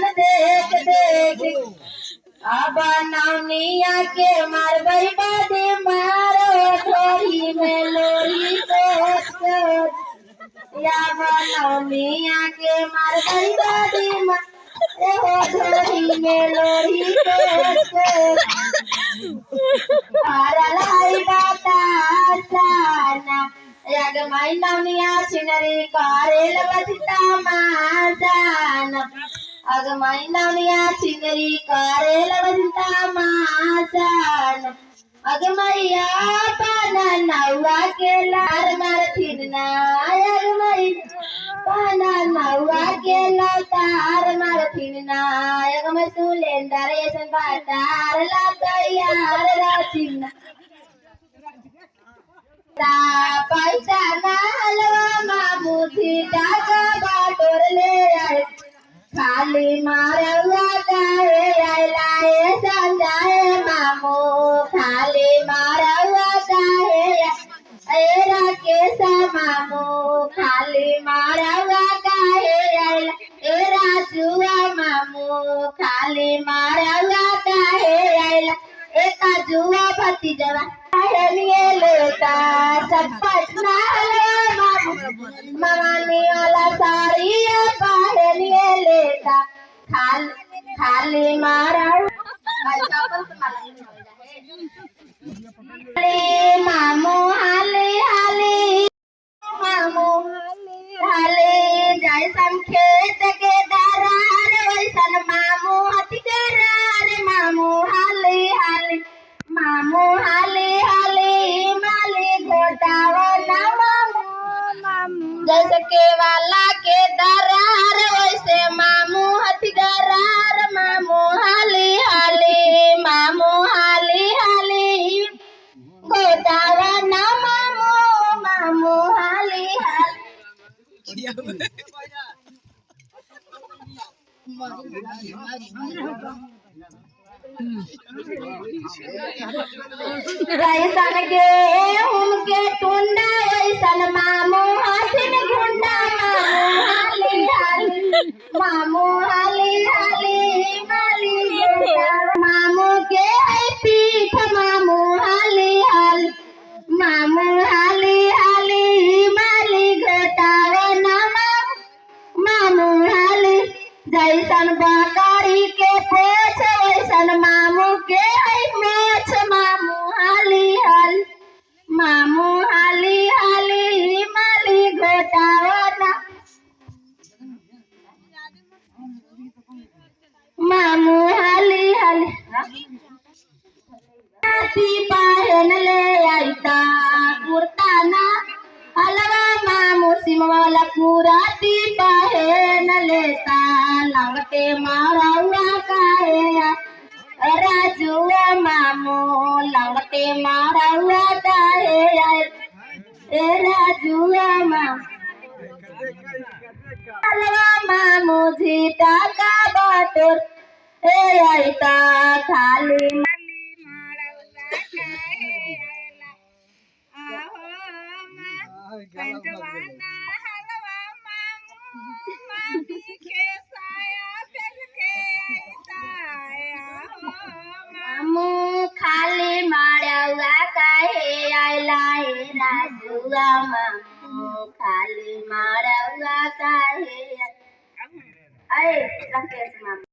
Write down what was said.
ऐसन देख देख अब नौनिया के मार बर्बादी मारो थोड़ी में लोरी सोच या नौनिया के मार बर्बादी मारो थोड़ी में लोरी सोच लाई बताना यग माई नौनिया छिनरी कारेल बजता मासान अग माई नौनिया छिनरी कारेल बजता मासान अग मैया पाना नौवा के लार मार थिरना अग मई पाना नौवा के लार मार थिरना अग मैं सुलेंदर ऐसन बातार ला तैयार राथिना पैसा नालवा मामूथी टाका बाटोर ले आए खाली मारवा काहे आए समझाए मामू खाली मारवा काहे एरा केसा मामू खाली मारवा काहे एरा जुआ मामू खाली मारवा काहे एका जुआ भतीजवा लिए लेता सब पटना मवानी वाला साड़ी लिए लेता खाली मारा मामू हाली हाली मामू हाली जैसन खेत के दरार वैसन मामू हथिकरार मामू हाली हाली मामू हाली हाली माली घोटावा ना मामू जैसे के वाला के दरार वैसे मामू हथिकरार मामू हाली हाली मामू हाली हाली घोटावा ना मामू मामू हाली हाली जैसन गेहूं के टुंडा वैसन मामू हसिन गुंडा मामू हाली हाली माली मामू के पीठ मामू हाली हाली मामू हाली हाली माली घोटावे ना मामू हाली जैसन बकरी के पोछ वैसन मामू के मोछ मामू हाली हाली मामू हाली हाली माली घोटावना मामू हाली हाली पहन ले आईता कुर्ता ना हलवा मामू सिमवाला कुराती पहन लेता लगते मारवा काहे राजुआ मामू लगते मारवा काहे राजुआ मामू हलवा मामू झीटा का बाटोर आईता खाली मामू खाली मारवा काहे आइला राजुआ मामू खाली मारवा काहे अरे राकेश मामू